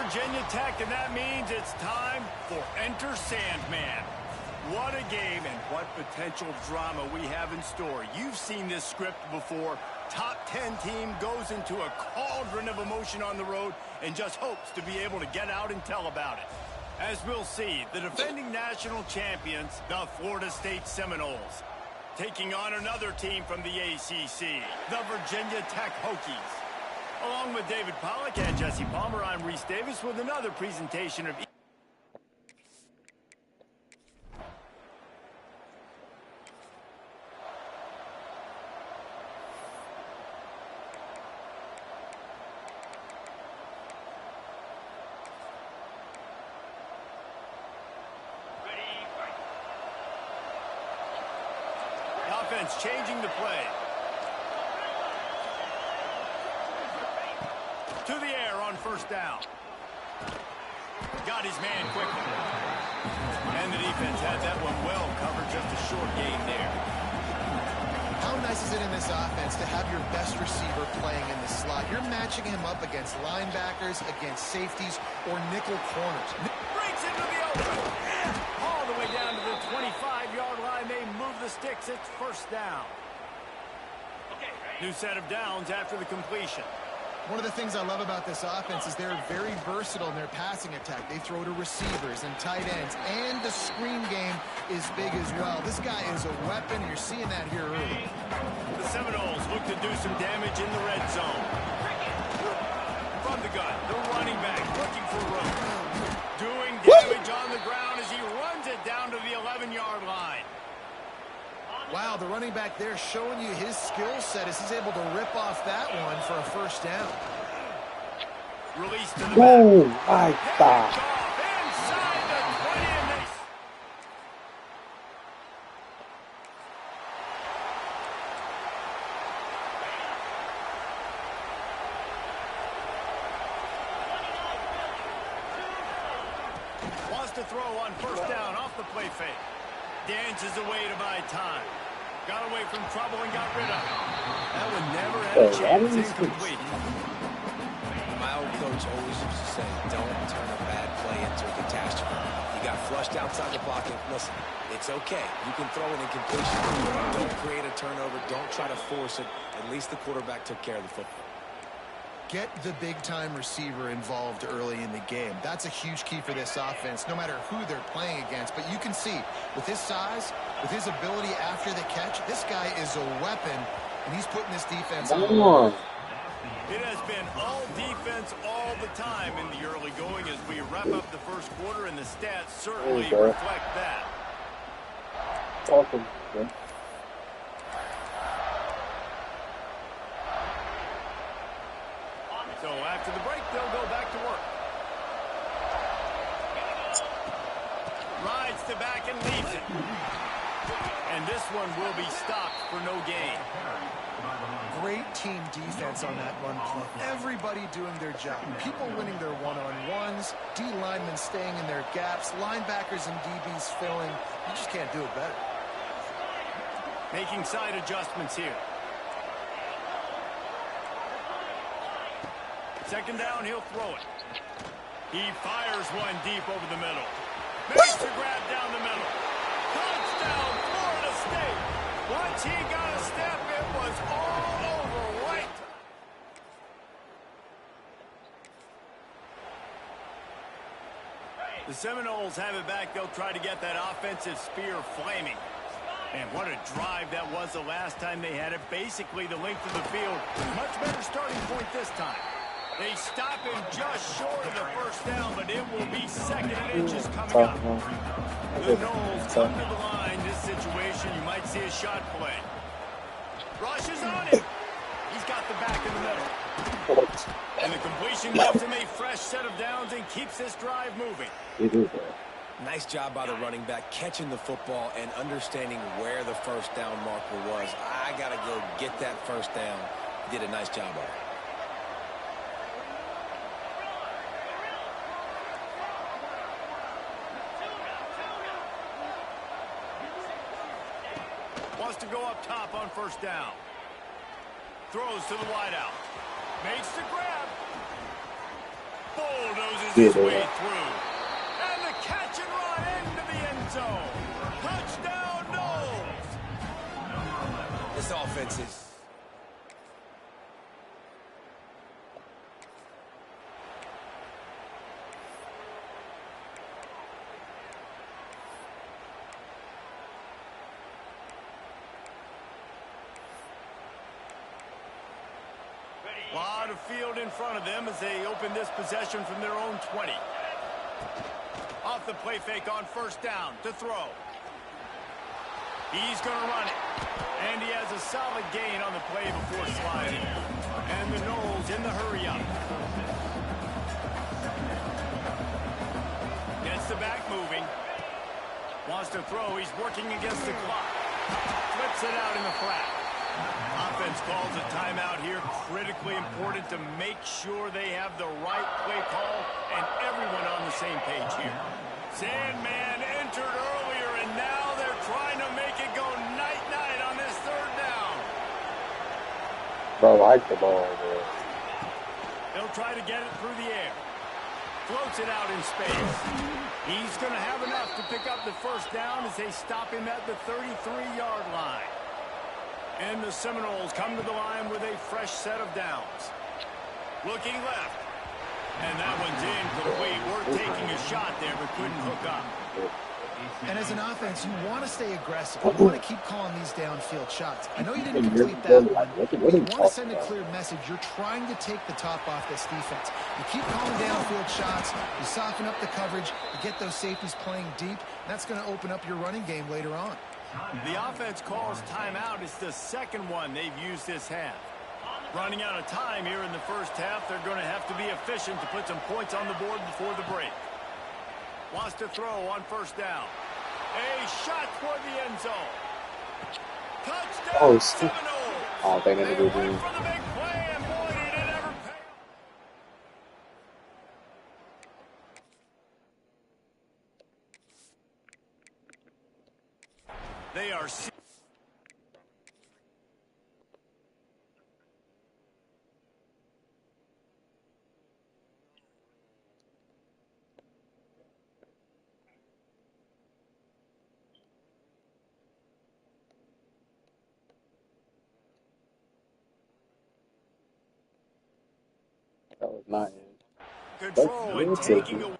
Virginia Tech, and that means it's time for Enter Sandman. What a game and what potential drama we have in store. You've seen this script before. Top 10 team goes into a cauldron of emotion on the road and just hopes to be able to get out and tell about it. As we'll see, the defending national champions, the Florida State Seminoles, taking on another team from the ACC, the Virginia Tech Hokies. Along with David Pollack and Jesse Palmer, I'm Reese Davis with another presentation of offense changing the play. To the air on first down. Got his man quickly. And the defense had that one well covered, just a short gain there. How nice is it in this offense to have your best receiver playing in the slot? You're matching him up against linebackers, against safeties, or nickel corners. Breaks into the open. All the way down to the 25-yard line. They move the sticks. It's first down. New set of downs after the completion. One of the things I love about this offense is they're very versatile in their passing attack. They throw to receivers and tight ends, and the screen game is big as well. This guy is a weapon. You're seeing that here early. The Seminoles look to do some damage in the red zone. From the gun, the running back looking for room. Doing damage on the ground as he runs it down to the 11-yard line. Wow, the running back there showing you his skill set as he's able to rip off that one for a first down. Release to the Oh, back. my God. Inside the 20 and they... Wants to throw on first down off the play fake. Dances away to buy time. Got away from trouble and got rid of it. That one never had a chance. Incomplete. My old coach always used to say, don't turn a bad play into a catastrophe. You got flushed outside the pocket. Listen, it's okay. You can throw an incompletion. Don't create a turnover. Don't try to force it. At least the quarterback took care of the football. Get the big-time receiver involved early in the game. That's a huge key for this offense, no matter who they're playing against. But you can see, with his size, with his ability after the catch, this guy is a weapon, and he's putting this defense on. It has been all defense all the time in the early going as we wrap up the first quarter, and the stats certainly reflect that. Awesome. Yeah. So after the break, they'll go back to work. Rides to back and leaves it. And this one will be stopped for no gain. Great team defense on that run play. Everybody doing their job. People winning their one-on-ones, D linemen staying in their gaps, linebackers and DBs filling. You just can't do it better. Making side adjustments here. Second down, he'll throw it. He fires one deep over the middle. Makes a grab down the middle. Touchdown, Florida State. Once he got a step, it was all over right. The Seminoles have it back. They'll try to get that offensive spear flaming. And what a drive that was the last time they had it. Basically the length of the field. Much better starting point this time. They stop him just short of the first down, but it will be second and inches coming up. The Noles come to the line. This situation, you might see a shot play. Rushes on him. He's got the back in the middle. And the completion gives him a fresh set of downs and keeps this drive moving. Nice job by the running back, catching the football and understanding where the first down marker was. I got to go get that first down. He did a nice job of it. Wants to go up top on first down. Throws to the wideout. Makes the grab. Bulldozes his way through. And the catch and run into the end zone. Touchdown, Knowles. This offense is... A lot of field in front of them as they open this possession from their own 20. Off the play fake on first down to throw. He's going to run it. And he has a solid gain on the play before sliding. And the Knowles in the hurry up. Gets the back moving. Wants to throw. He's working against the clock. Flips it out in the flat. Offense calls a timeout here. Critically important to make sure they have the right play call and everyone on the same page here. Sandman entered earlier, and now they're trying to make it go night-night on this third down. Bro, I like the ball, man. They'll try to get it through the air. Floats it out in space. He's going to have enough to pick up the first down as they stop him at the 33-yard line. And the Seminoles come to the line with a fresh set of downs. Looking left. And that one's incomplete. We're taking a shot there, but couldn't hook up. And as an offense, you want to stay aggressive. You want to keep calling these downfield shots. I know you didn't complete that one, but you want to send a clear message. You're trying to take the top off this defense. You keep calling downfield shots. You soften up the coverage. You get those safeties playing deep. And that's going to open up your running game later on. The offense calls timeout. It's the second one they've used this half. Running out of time here in the first half. They're going to have to be efficient to put some points on the board before the break. Wants to throw on first down. A shot toward the end zone. Touchdown, Seminoles. Oh, they never They do went that. for the big play, and boy, did it ever pay off. They are... That was not it. control and taking away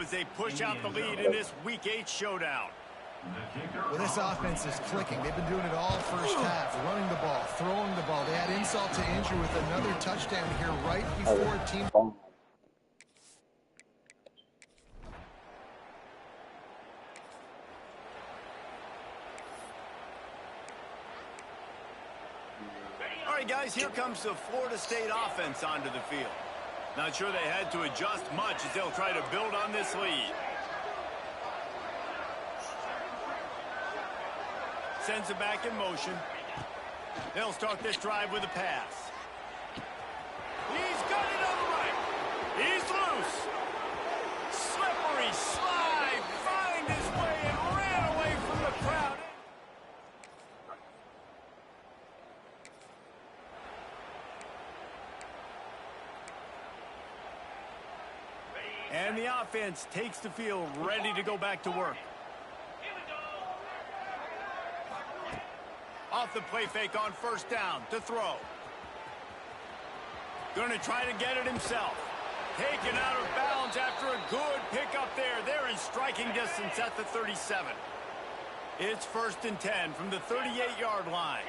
as they push out the lead in this Week 8 showdown. Well, this offense is clicking. They've been doing it all first half, running the ball, throwing the ball. They had insult to injury with another touchdown here right before team. All right, guys, here comes the Florida State offense onto the field. Not sure they had to adjust much as they'll try to build on this lead. Sends it back in motion. They'll start this drive with a pass. He's got it on the right. He's loose. Slippery slide. Find his way and ran away from the crowd. And the offense takes the field, ready to go back to work. Off the play fake on first down to throw. Going to try to get it himself. Taken out of bounds after a good pickup there. They're in striking distance at the 37. It's 1st and 10 from the 38-yard line.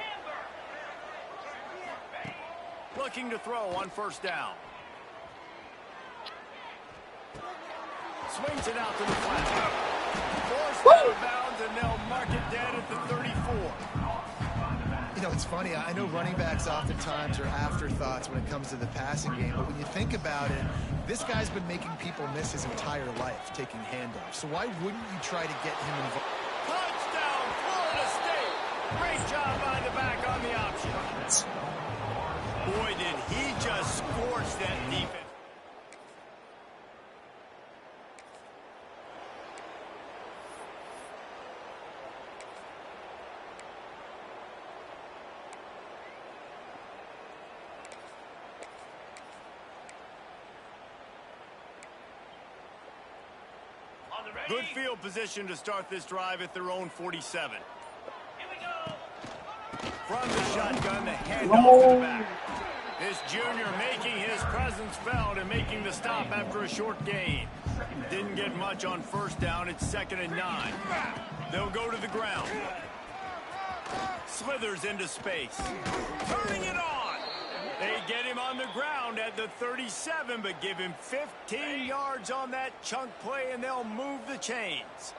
Looking to throw on first down. Swings it out to the flat. Forced out of bounds, and they'll mark it dead at the 34. You know, it's funny. I know running backs oftentimes are afterthoughts when it comes to the passing game, but when you think about it, this guy's been making people miss his entire life taking handoffs. So why wouldn't you try to get him involved? Touchdown, Florida State. Great job by the back on the option. Boy, did he just scorch that defense. Good field position to start this drive at their own 47. From the shotgun, the handoff to the back. This junior making his presence felt and making the stop after a short gain. Didn't get much on first down. It's 2nd and 9. They'll go to the ground. Slithers into space. Turning it on. They get him on the ground at the 37, but give him 15 yards on that chunk play, and they'll move the chains.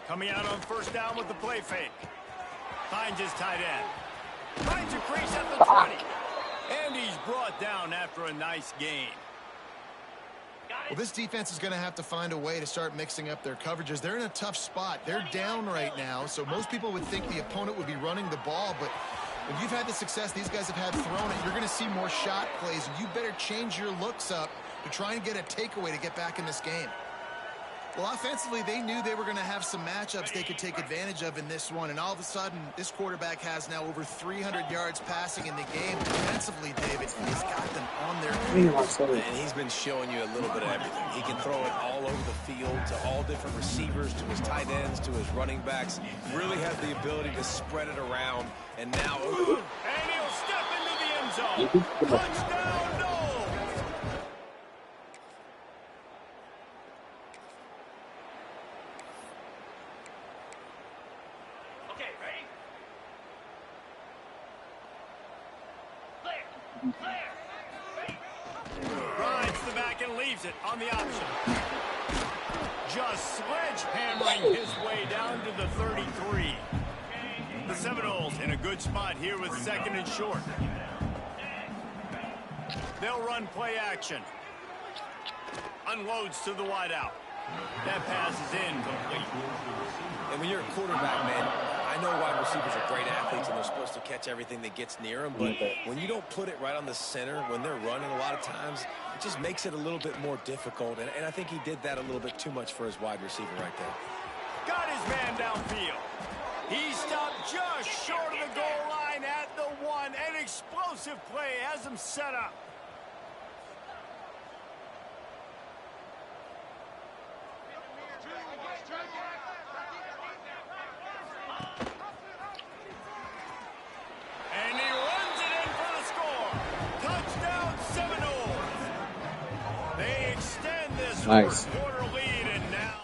Coming out on first down with the play fake. Finds his tight end. Finds a crease at the 20. And he's brought down after a nice gain. Well, this defense is going to have to find a way to start mixing up their coverages. They're in a tough spot. They're down right now, so most people would think the opponent would be running the ball, but when you've had the success these guys have had throwing it, you're going to see more shot plays. You better change your looks up to try and get a takeaway to get back in this game. Well, offensively, they knew they were going to have some matchups they could take advantage of in this one, and all of a sudden, this quarterback has now over 300 yards passing in the game. Defensively, David, he's got them on their feet. And he's been showing you a little bit of everything. He can throw it all over the field to all different receivers, to his tight ends, to his running backs. Really has the ability to spread it around, and now... And he'll step into the end zone. Touchdown, no! Rides the back and leaves it on the option. Just sledgehammering his way down to the 33. The Seminoles in a good spot here with 2nd and short. They'll run play action. Unloads to the wideout. That pass is incomplete. And when you're a quarterback, man, I know wide receivers are great athletes and they're supposed to catch everything that gets near them, but when you don't put it right on the center, when they're running a lot of times, it just makes it a little bit more difficult. And I think he did that a little bit too much for his wide receiver right there. Got his man downfield. He stopped just short of the goal line at the 1. An explosive play has him set up. And he runs it in for the score. Touchdown Seminoles. They extend this first quarter lead, and now...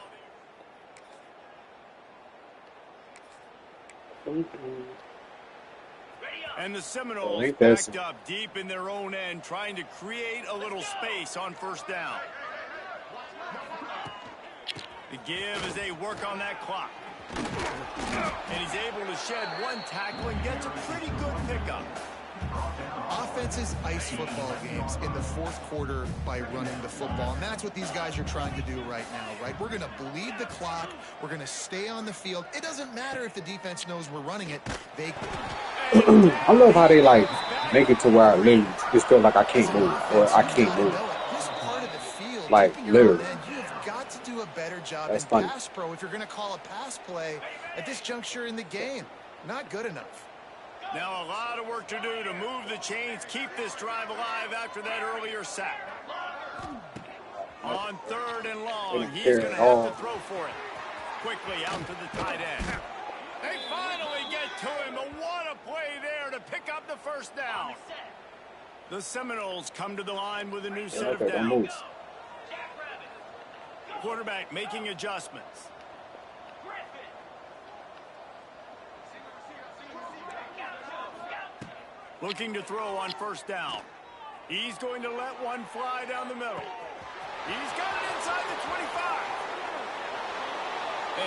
And the Seminoles backed up deep in their own end, trying to create a little space on first down. The give as they work on that clock. And he's able to shed one tackle and gets a pretty good pickup. Offenses ice football games in the fourth quarter by running the football, and that's what these guys are trying to do right now, right? We're going to bleed the clock. We're going to stay on the field. It doesn't matter if the defense knows we're running it. They... I love how they, like, make it to where I lose. Just feel like I can't move, or I can't move. This part of the field, like, literally. You've got to do a better job That's in funny. pass pro if you're going to call a pass play at this juncture in the game. Not good enough. Now a lot of work to do to move the chains, keep this drive alive after that earlier sack. On 3rd and long, he's going to have to throw for it. Quickly out to the tight end. They finally get to him, but what a play there to pick up the first down. The Seminoles come to the line with a new set of downs. Quarterback making adjustments. Looking to throw on first down. He's going to let one fly down the middle. He's got it inside the 25.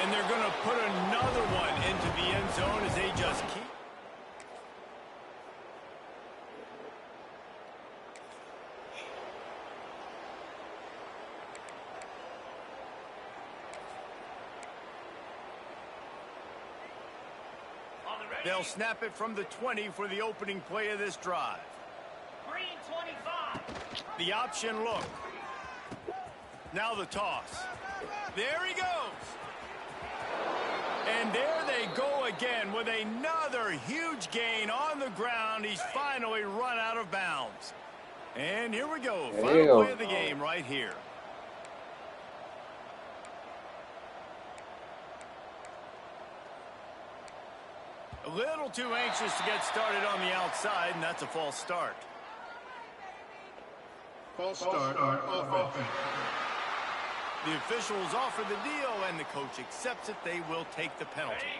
And they're going to put another one into the end zone as they just keep. They'll snap it from the 20 for the opening play of this drive. Green 25. The option look. Now the toss. There he goes. And there they go again with another huge gain on the ground. He's finally run out of bounds. And here we go. Final play of the game right here. A little too anxious to get started on the outside, and that's a false start. False start on offense. The officials offer the deal, and the coach accepts it. They will take the penalty.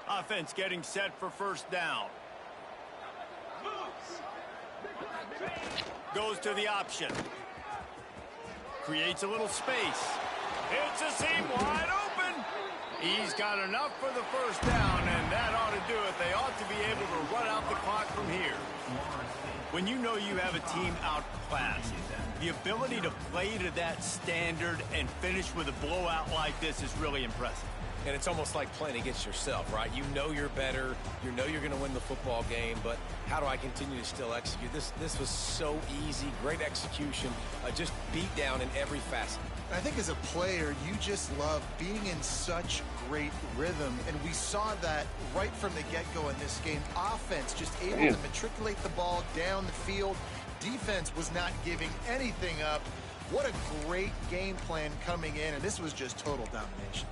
Offense getting set for first down. Goes to the option. Creates a little space. It's a seam wide open. He's got enough for the first down, and that ought to do it. They ought to be able to run out the clock from here. When you know you have a team outclassed, the ability to play to that standard and finish with a blowout like this is really impressive. And it's almost like playing against yourself, right? You know you're better. You know you're going to win the football game, but how do I continue to still execute? This was so easy. Great execution. Just beat down in every facet. I think as a player, you just love being in such great rhythm, and we saw that right from the get-go in this game. Offense just able to matriculate the ball down the field. Defense was not giving anything up. What a great game plan coming in, and this was just total domination.